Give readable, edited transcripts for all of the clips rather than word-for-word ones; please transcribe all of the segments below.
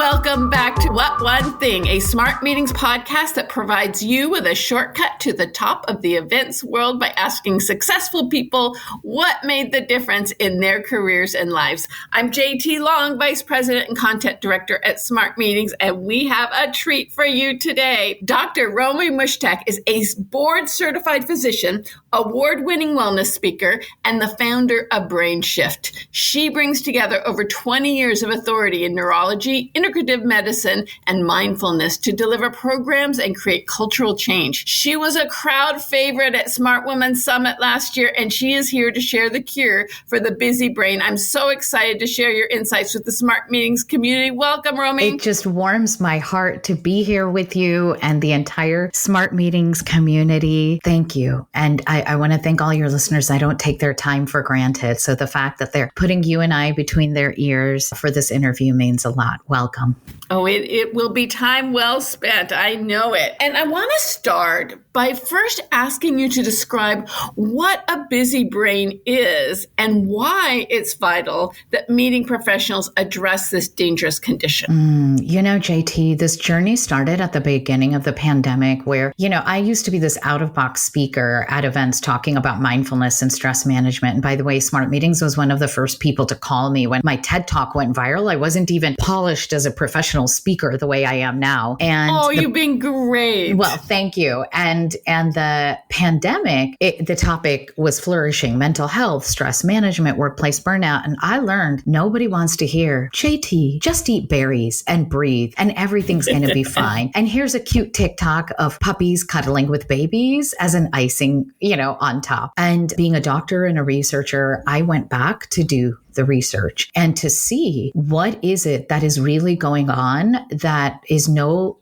Welcome back to What One Thing, a Smart Meetings podcast that provides you with a shortcut to the top of the events world by asking successful people what made the difference in their careers and lives. I'm JT Long, Vice President and Content Director at Smart Meetings, and we have a treat for you today. Dr. Romie Mushtaq is a board-certified physician, award-winning wellness speaker, and the founder of Brain Shift. She brings together over 20 years of authority in neurology, integrative medicine, and mindfulness to deliver programs and create cultural change. She was a crowd favorite at Smart Women Summit last year, and she is here to share the cure for the busy brain. I'm so excited to share your insights with the Smart Meetings community. Welcome, Romie. It just warms my heart to be here with you and the entire Smart Meetings community. Thank you. And I want to thank all your listeners. I don't take their time for granted. So the fact that they're putting you and I between their ears for this interview means a lot. Welcome. Oh, it will be time well spent. I know it. And I want to start by first asking you to describe what a busy brain is and why it's vital that meeting professionals address this dangerous condition. JT, this journey started at the beginning of the pandemic where, I used to be this out-of-box speaker at events talking about mindfulness and stress management. And by the way, Smart Meetings was one of the first people to call me when my TED Talk went viral. I wasn't even polished as a professional speaker the way I am now. And you've been great. Well, thank you. And the pandemic, the topic was flourishing, mental health, stress management, workplace burnout. And I learned nobody wants to hear, JT, just eat berries and breathe and everything's going to be fine. And here's a cute TikTok of puppies cuddling with babies as an icing, on top. And being a doctor and a researcher, I went back to do the research and to see what is it that is really going on that is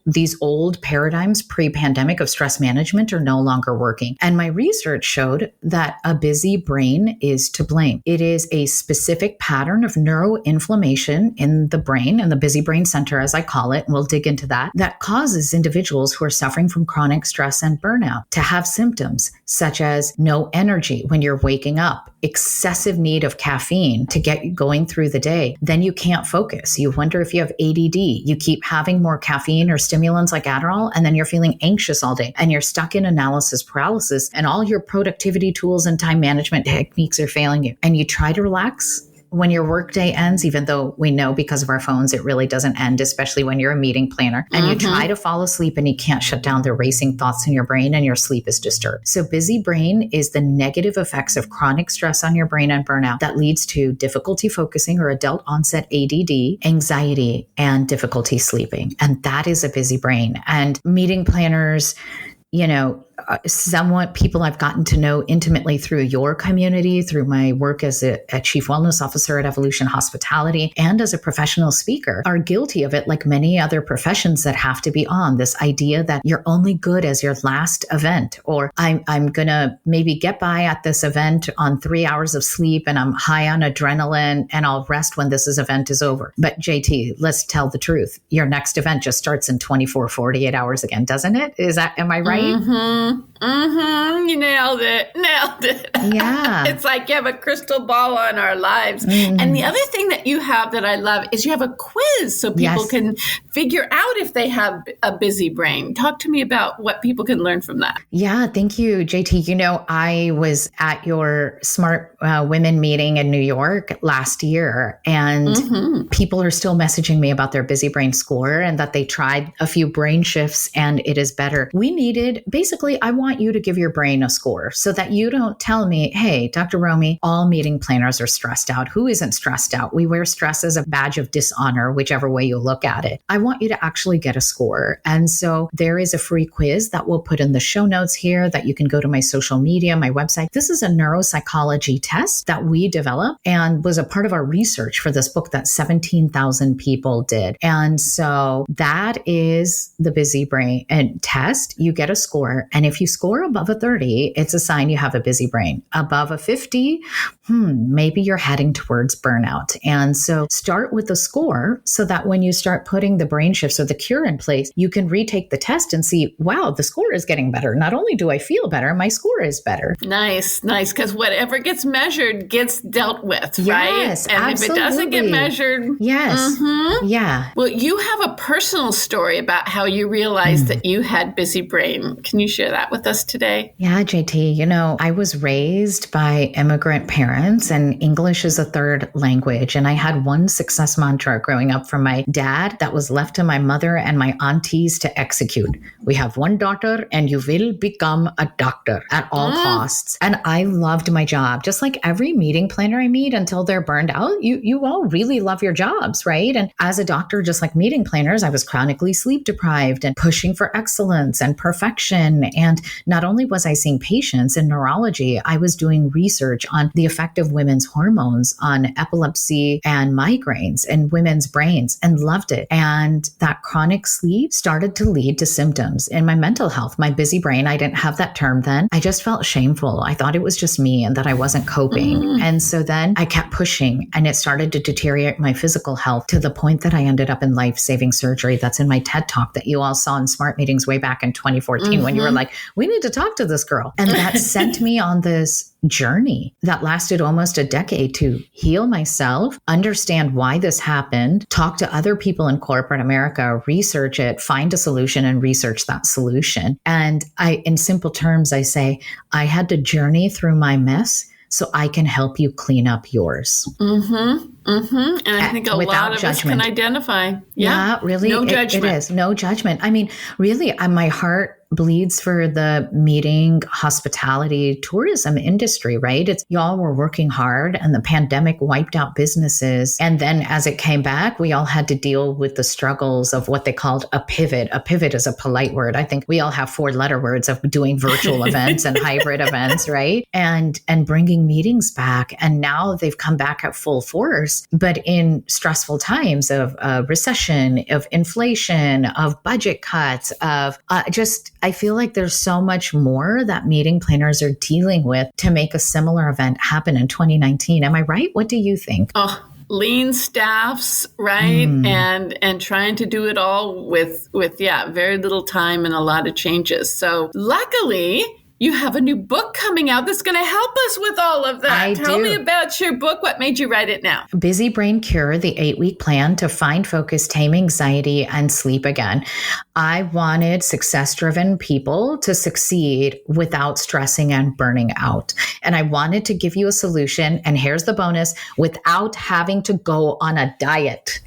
these old paradigms pre-pandemic of stress management are no longer working. And my research showed that a busy brain is to blame. It is a specific pattern of neuroinflammation in the brain, and the busy brain center, as I call it, and we'll dig into that causes individuals who are suffering from chronic stress and burnout to have symptoms such as no energy when you're waking up, excessive need of caffeine to get you going through the day. Then you can't focus. You wonder if you have ADD. You keep having more caffeine or stimulants like Adderall, and then you're feeling anxious all day and you're stuck in analysis paralysis and all your productivity tools and time management techniques are failing you. And you try to relax when your workday ends, even though we know because of our phones, it really doesn't end, especially when you're a meeting planner, and you try to fall asleep and you can't shut down the racing thoughts in your brain and your sleep is disturbed. So busy brain is the negative effects of chronic stress on your brain and burnout that leads to difficulty focusing or adult onset ADD, anxiety, and difficulty sleeping. And that is a busy brain. And meeting planners, somewhat people I've gotten to know intimately through your community, through my work as a chief wellness officer at Evolution Hospitality and as a professional speaker are guilty of it, like many other professions that have to be on this idea that you're only good as your last event, or I'm going to maybe get by at this event on 3 hours of sleep and I'm high on adrenaline and I'll rest when this event is over. But JT, let's tell the truth. Your next event just starts in 48 hours again, doesn't it? Am I right? You nailed it. Yeah. It's like you have a crystal ball on our lives. And the other thing that you have that I love is you have a quiz so people can figure out if they have a busy brain. Talk to me about what people can learn from that. Yeah, thank you, JT. I was at your Smart Women meeting in New York last year, and people are still messaging me about their busy brain score and that they tried a few brain shifts and it is better. Basically, I want you to give your brain a score so that you don't tell me, hey, Dr. Romie, all meeting planners are stressed out. Who isn't stressed out? We wear stress as a badge of dishonor, whichever way you look at it. I want you to actually get a score. And so there is a free quiz that we'll put in the show notes here that you can go to my social media, my website. This is a neuropsychology test that we developed and was a part of our research for this book that 17,000 people did. And so that is the busy brain and test. You get a score. And if you score above a 30, it's a sign you have a busy brain. Above a 50, maybe you're heading towards burnout. And so start with a score so that when you start putting the brain shifts or the cure in place, you can retake the test and see, wow, the score is getting better. Not only do I feel better, my score is better. Nice. Because whatever gets measured gets dealt with, yes, right? And absolutely. if it doesn't get measured. Yes. Yeah. Well, you have a personal story about how you realized that you had busy brain. Can you share that with us today? Yeah, JT, I was raised by immigrant parents and English is a third language. And I had one success mantra growing up from my dad that was left to my mother and my aunties to execute. We have one daughter and you will become a doctor at all costs. And I loved my job. Just like every meeting planner I meet until they're burned out, you all really love your jobs, right? And as a doctor, just like meeting planners, I was chronically sleep deprived and pushing for excellence and perfection. And not only was I seeing patients in neurology, I was doing research on the effect of women's hormones on epilepsy and migraines and women's brains and loved it. And that chronic sleep started to lead to symptoms in my mental health, my busy brain. I didn't have that term then. I just felt shameful. I thought it was just me and that I wasn't coping. And so then I kept pushing and it started to deteriorate my physical health to the point that I ended up in life-saving surgery. That's in my TED Talk that you all saw in Smart Meetings way back in 2014 when you were like, we need to talk to this girl. And that sent me on this journey that lasted almost a decade to heal myself, understand why this happened, talk to other people in corporate America, research it, find a solution and research that solution. And in simple terms, I say, I had to journey through my mess so I can help you clean up yours. And I think a lot of us can identify. Yeah, really. No judgment. It is. No judgment. I mean, really, my heart bleeds for the meeting, hospitality, tourism industry, right? Y'all were working hard and the pandemic wiped out businesses. And then as it came back, we all had to deal with the struggles of what they called a pivot. A pivot is a polite word. I think we all have 4-letter words of doing virtual events and hybrid events, right? And bringing meetings back. And now they've come back at full force, but in stressful times of recession, of inflation, of budget cuts, of I feel like there's so much more that meeting planners are dealing with to make a similar event happen in 2019. Am I right? What do you think? Oh, lean staffs, right? And trying to do it all with very little time and a lot of changes. So luckily, you have a new book coming out that's going to help us with all of that. Tell me about your book. What made you write it now? Busy Brain Cure, the 8-week plan to find focus, tame anxiety, and sleep again. I wanted success-driven people to succeed without stressing and burning out. And I wanted to give you a solution, and here's the bonus, without having to go on a diet.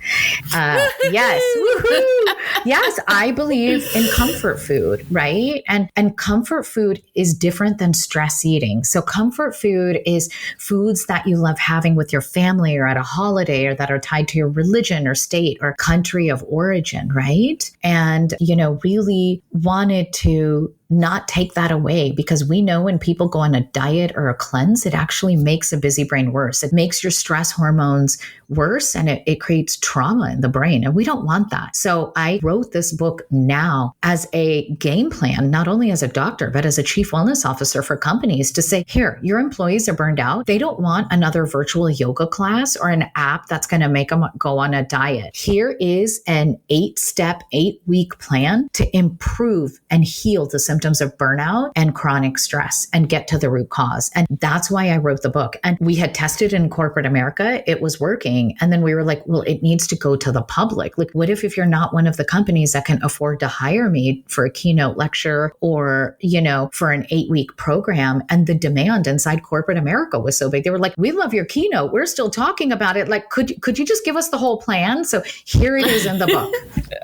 Yes. Woohoo! Yes, I believe in comfort food, right? And comfort food is different than stress eating. So comfort food is foods that you love having with your family or at a holiday or that are tied to your religion or state or country of origin, right? And, really wanted to not take that away because we know when people go on a diet or a cleanse, it actually makes a busy brain worse. It makes your stress hormones worse and it creates trauma in the brain. And we don't want that. So I wrote this book now as a game plan, not only as a doctor, but as a chief wellness officer for companies to say, here, your employees are burned out. They don't want another virtual yoga class or an app that's going to make them go on a diet. Here is an 8-step, 8-week plan to improve and heal the symptoms of burnout and chronic stress and get to the root cause. And that's why I wrote the book. And we had tested in corporate America. It was working. And then we were like, well, it needs to go to the public. Like, what if you're not one of the companies that can afford to hire me for a keynote lecture or, for an 8-week program? And the demand inside corporate America was so big. They were like, we love your keynote. We're still talking about it. Like, could you just give us the whole plan? So here it is in the book.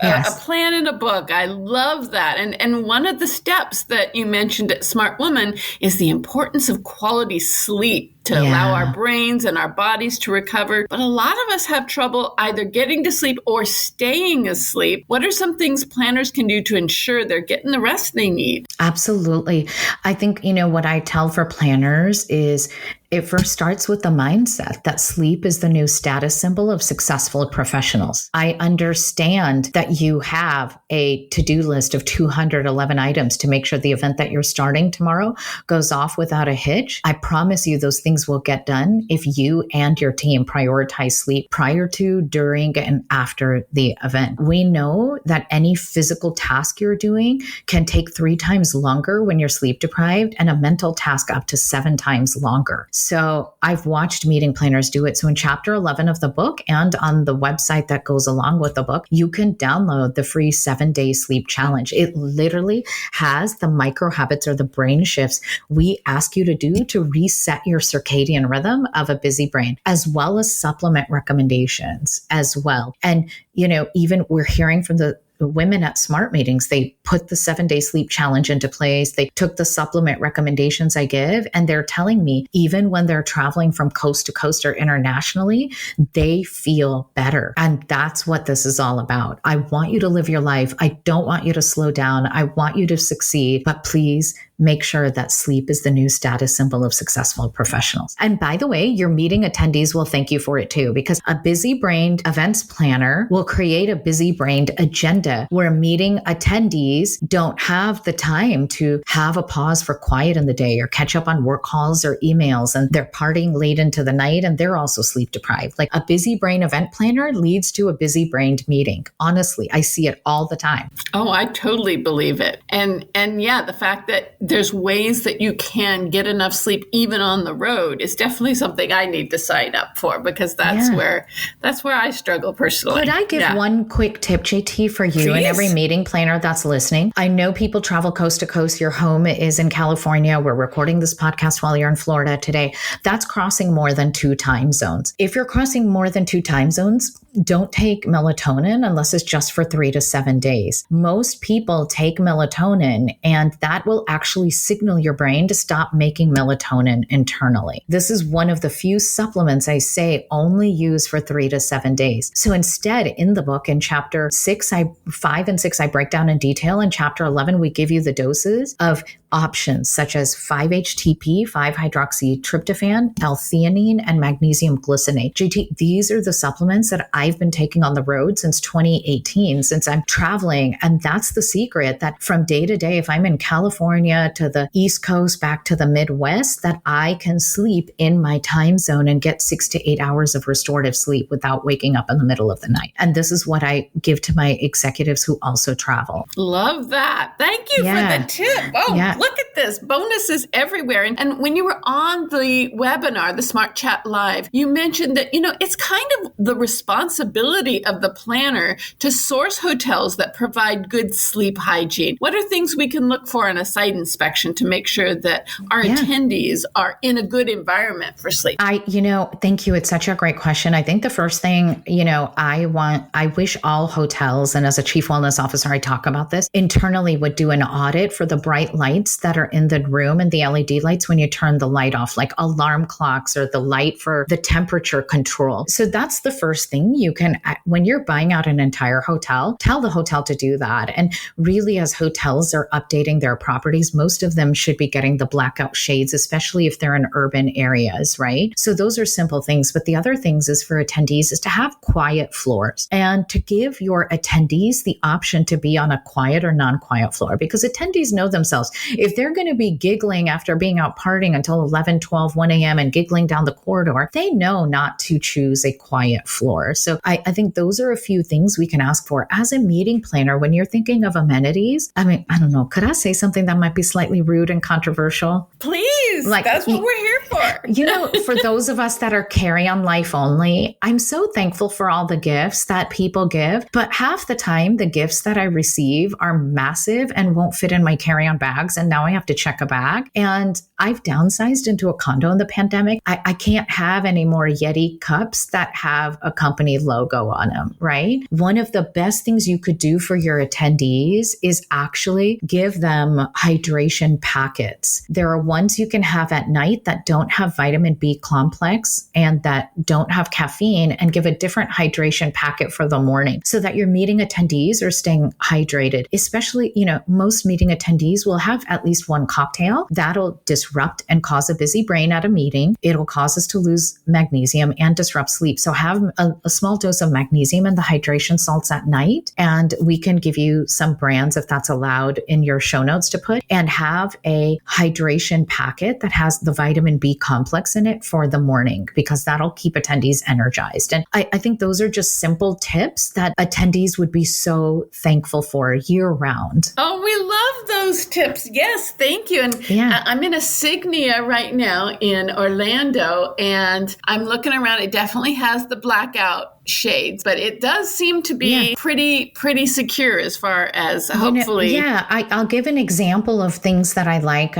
Yes. A plan in a book. I love that. And one of the steps that you mentioned at Smart Woman is the importance of quality sleep. to allow our brains and our bodies to recover. But a lot of us have trouble either getting to sleep or staying asleep. What are some things planners can do to ensure they're getting the rest they need? Absolutely. I think, what I tell for planners is it first starts with the mindset that sleep is the new status symbol of successful professionals. I understand that you have a to-do list of 211 items to make sure the event that you're starting tomorrow goes off without a hitch. I promise you those things will get done if you and your team prioritize sleep prior to, during, and after the event. We know that any physical task you're doing can take 3 times longer when you're sleep deprived, and a mental task up to 7 times longer. So I've watched meeting planners do it. So in chapter 11 of the book and on the website that goes along with the book, you can download the free 7-day sleep challenge. It literally has the micro habits or the brain shifts we ask you to do to reset your circadian rhythm of a busy brain, as well as supplement recommendations as well. And, even we're hearing from the women at Smart Meetings, they put the 7-day sleep challenge into place. They took the supplement recommendations I give, and they're telling me even when they're traveling from coast to coast or internationally, they feel better. And that's what this is all about. I want you to live your life. I don't want you to slow down. I want you to succeed, but please make sure that sleep is the new status symbol of successful professionals. And by the way, your meeting attendees will thank you for it too, because a busy-brained events planner will create a busy-brained agenda where meeting attendees don't have the time to have a pause for quiet in the day or catch up on work calls or emails, and they're partying late into the night and they're also sleep deprived. Like, a busy brain event planner leads to a busy brained meeting. Honestly, I see it all the time. Oh, I totally believe it. And yeah, the fact that there's ways that you can get enough sleep even on the road is definitely something I need to sign up for, because that's where I struggle personally. Could I give one quick tip, JT, for you and every meeting planner that's listening? I know people travel coast to coast. Your home is in California. We're recording this podcast while you're in Florida today. That's crossing more than 2 time zones. If you're crossing more than 2 time zones, don't take melatonin unless it's just for 3 to 7 days. Most people take melatonin, and that will actually signal your brain to stop making melatonin internally. This is one of the few supplements I say only use for 3 to 7 days. So instead, in the book, in chapter 5 and 6, I break down in detail. In chapter 11, we give you the doses of options such as 5-HTP, 5-hydroxytryptophan, L-theanine, and magnesium glycinate. JT, these are the supplements that I've been taking on the road since 2018, since I'm traveling. And that's the secret, that from day to day, if I'm in California to the East Coast, back to the Midwest, that I can sleep in my time zone and get 6 to 8 hours of restorative sleep without waking up in the middle of the night. And this is what I give to my executives who also travel. Love that. Thank you for the tip. Oh, look at this. Bonuses everywhere. And when you were on the webinar, the Smart Chat Live, you mentioned that, it's kind of the responsibility of the planner to source hotels that provide good sleep hygiene. What are things we can look for in a site inspection to make sure that our attendees are in a good environment for sleep? Thank you. It's such a great question. I think the first thing, I wish all hotels, and as a chief wellness officer, I talk about this, internally would do an audit for the bright lights that are in the room and the LED lights when you turn the light off, like alarm clocks or the light for the temperature control. So that's the first thing you can, when you're buying out an entire hotel, tell the hotel to do that. And really, as hotels are updating their properties, most of them should be getting the blackout shades, especially if they're in urban areas, right? So those are simple things. But the other things is for attendees is to have quiet floors and to give your attendees the option to be on a quiet or non-quiet floor, because attendees know themselves. If they're going to be giggling after being out partying until 11, 12, 1 a.m. and giggling down the corridor, they know not to choose a quiet floor. So I think those are a few things we can ask for as a meeting planner when you're thinking of amenities. I mean, I don't know. Could I say something that might be slightly rude and controversial? Please. That's what we're here for. For those of us that are carry-on life only, I'm so thankful for all the gifts that people give. But half the time, the gifts that I receive are massive and won't fit in my carry-on bags. And now I have to check a bag. And I've downsized into a condo in the pandemic. I can't have any more Yeti cups that have a company logo on them, right? One of the best things you could do for your attendees is actually give them hydration packets. There are ones you can have at night that don't have vitamin B complex and that don't have caffeine, and give a different hydration packet for the morning so that your meeting attendees are staying hydrated. Especially, most meeting attendees will have at least one cocktail. That'll disrupt and cause a busy brain at a meeting. It'll cause us to lose magnesium and disrupt sleep. So have a small dose of magnesium and the hydration salts at night. And we can give you some brands if that's allowed in your show notes to put, and have a hydration packet that has the vitamin B complex in it for the morning, because that'll keep attendees energized. And I think those are just simple tips that attendees would be so thankful for year round. Oh, we love those tips. Yes, thank you. And I'm in a Signia right now in Orlando, and I'm looking around. It definitely has the blackout shades, but it does seem to be pretty secure as far as hopefully. I'll give an example of things that I like.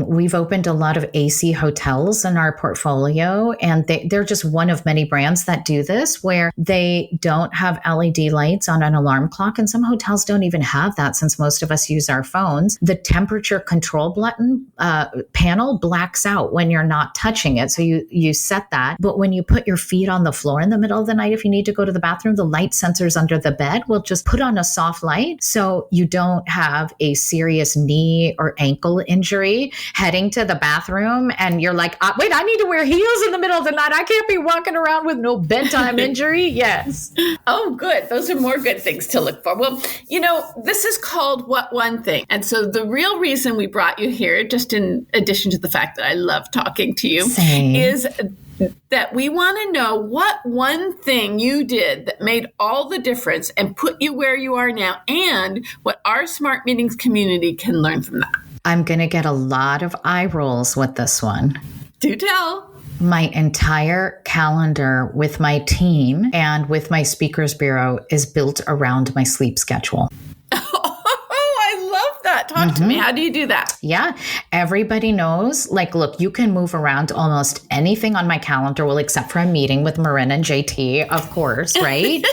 We've opened a lot of AC hotels in our portfolio, and they're just one of many brands that do this, where they don't have LED lights on an alarm clock, and some hotels don't even have that, since most of us use our phones. The temperature control button panel blacks out when you're not touching it, so you set that. But when you put your feet on the floor in the middle of the night, if you need to go to the bathroom, the light sensors under the bed will just put on a soft light, so you don't have a serious knee or ankle injury heading to the bathroom and you're like, wait, I need to wear heels in the middle of the night. I can't be walking around with no bedtime injury. Yes. Oh, good. Those are more good things to look for. Well, this is called What One Thing. And so the real reason we brought you here, just in addition to the fact that I love talking to you, is that we want to know what one thing you did that made all the difference and put you where you are now, and what our Smart Meetings community can learn from that. I'm going to get a lot of eye rolls with this one. Do tell. My entire calendar with my team and with my speakers bureau is built around my sleep schedule. Talk to me. How do you do that? Yeah. Everybody knows, look, you can move around almost anything on my calendar, well, except for a meeting with Marin and JT, of course, right?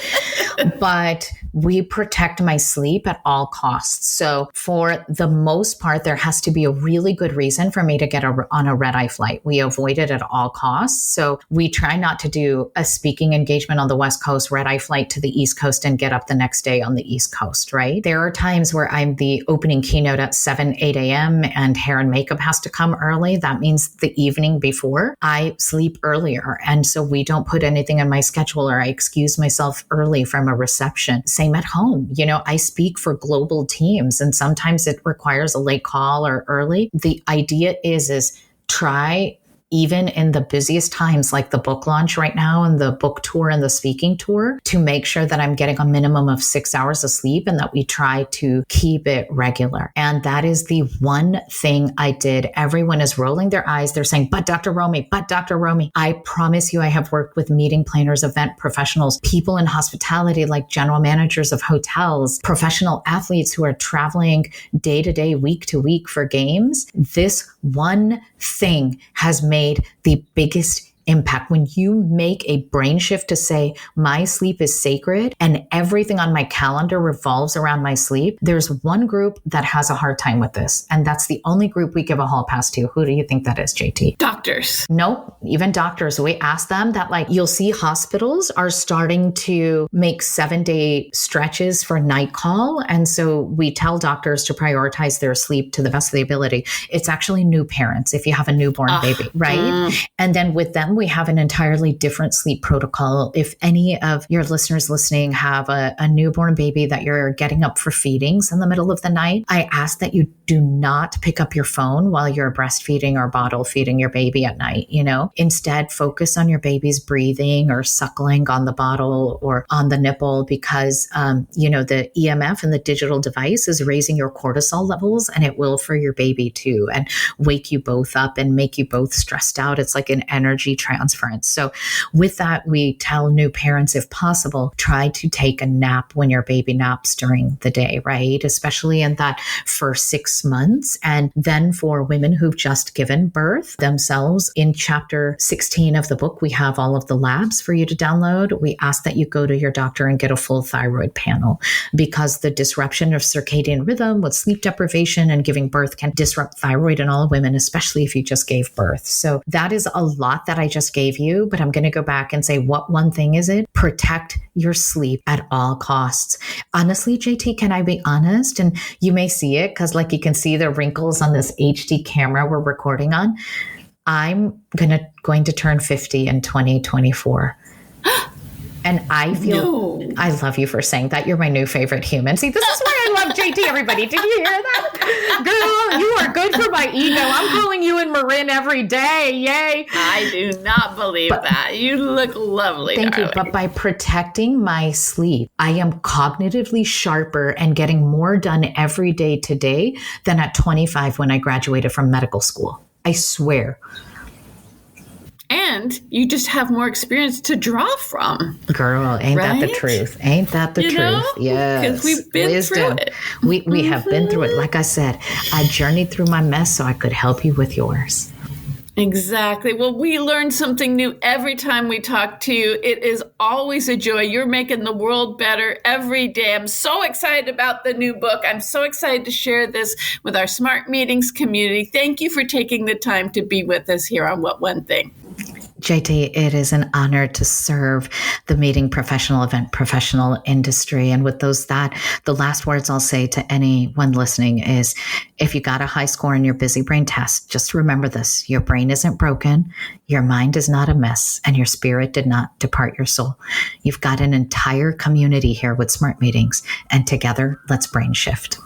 But we protect my sleep at all costs. So for the most part, there has to be a really good reason for me to get on a red-eye flight. We avoid it at all costs. So we try not to do a speaking engagement on the West Coast, red-eye flight to the East Coast, and get up the next day on the East Coast, right? There are times where I'm the opening keynote at 8 a.m. and hair and makeup has to come early. That means the evening before I sleep earlier. And so we don't put anything in my schedule, or I excuse myself early from a reception. Same at home. I speak for global teams, and sometimes it requires a late call or early. The idea is try, even in the busiest times, like the book launch right now and the book tour and the speaking tour, to make sure that I'm getting a minimum of 6 hours of sleep, and that we try to keep it regular. And that is the one thing I did. Everyone is rolling their eyes. They're saying, but Dr. Romie. I promise you, I have worked with meeting planners, event professionals, people in hospitality, like general managers of hotels, professional athletes who are traveling day to day, week to week for games. This one thing has made the biggest impact. When you make a brain shift to say, my sleep is sacred and everything on my calendar revolves around my sleep, there's one group that has a hard time with this. And that's the only group we give a hall pass to. Who do you think that is, JT? Doctors. Nope. Even doctors. We ask them that, you'll see hospitals are starting to make 7-day stretches for night call. And so we tell doctors to prioritize their sleep to the best of the ability. It's actually new parents if you have a newborn baby, right? And then with them, we have an entirely different sleep protocol. If any of your listeners listening have a newborn baby that you're getting up for feedings in the middle of the night, I ask that you do not pick up your phone while you're breastfeeding or bottle feeding your baby at night. Instead, focus on your baby's breathing or suckling on the bottle or on the nipple, because, the EMF and the digital device is raising your cortisol levels, and it will for your baby too, and wake you both up and make you both stressed out. It's like an energy transference. So with that, we tell new parents, if possible, try to take a nap when your baby naps during the day, right? Especially in that first 6 months. And then for women who've just given birth themselves, in chapter 16 of the book, we have all of the labs for you to download. We ask that you go to your doctor and get a full thyroid panel, because the disruption of circadian rhythm with sleep deprivation and giving birth can disrupt thyroid in all women, especially if you just gave birth. So that is a lot that I just gave you, but I'm going to go back and say, what one thing is it? Protect your sleep at all costs. Honestly, JT, can I be honest? And you may see it because like you can see the wrinkles on this HD camera we're recording on. I'm going to turn 50 in 2024. And I feel, I love you for saying that. You're my new favorite human. See, this is why I love JT, everybody. Did you hear that? Girl, you are good for my ego. I'm calling you in Marin every day. Yay. I do not believe that. You look lovely. Thank you. But by protecting my sleep, I am cognitively sharper and getting more done every day today than at 25 when I graduated from medical school. I swear. And you just have more experience to draw from. Girl, ain't right? that the truth? Ain't that the truth? Yes. Because we've been through it. We have been through it. Like I said, I journeyed through my mess so I could help you with yours. Exactly. Well, we learn something new every time we talk to you. It is always a joy. You're making the world better every day. I'm so excited about the new book. I'm so excited to share this with our Smart Meetings community. Thank you for taking the time to be with us here on What One Thing. JT, it is an honor to serve the meeting professional, event professional industry. And with the last words I'll say to anyone listening is, if you got a high score in your busy brain test, just remember this: your brain isn't broken, your mind is not a mess, and your spirit did not depart your soul. You've got an entire community here with Smart Meetings, and together, let's brain shift.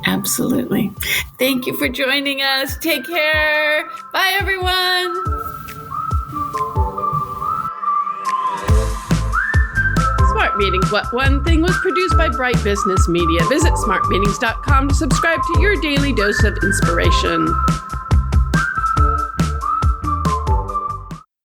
Absolutely. Thank you for joining us. Take care. Bye, everyone. Smart Meetings What One Thing was produced by Bright Business Media. Visit smartmeetings.com to subscribe to your daily dose of inspiration.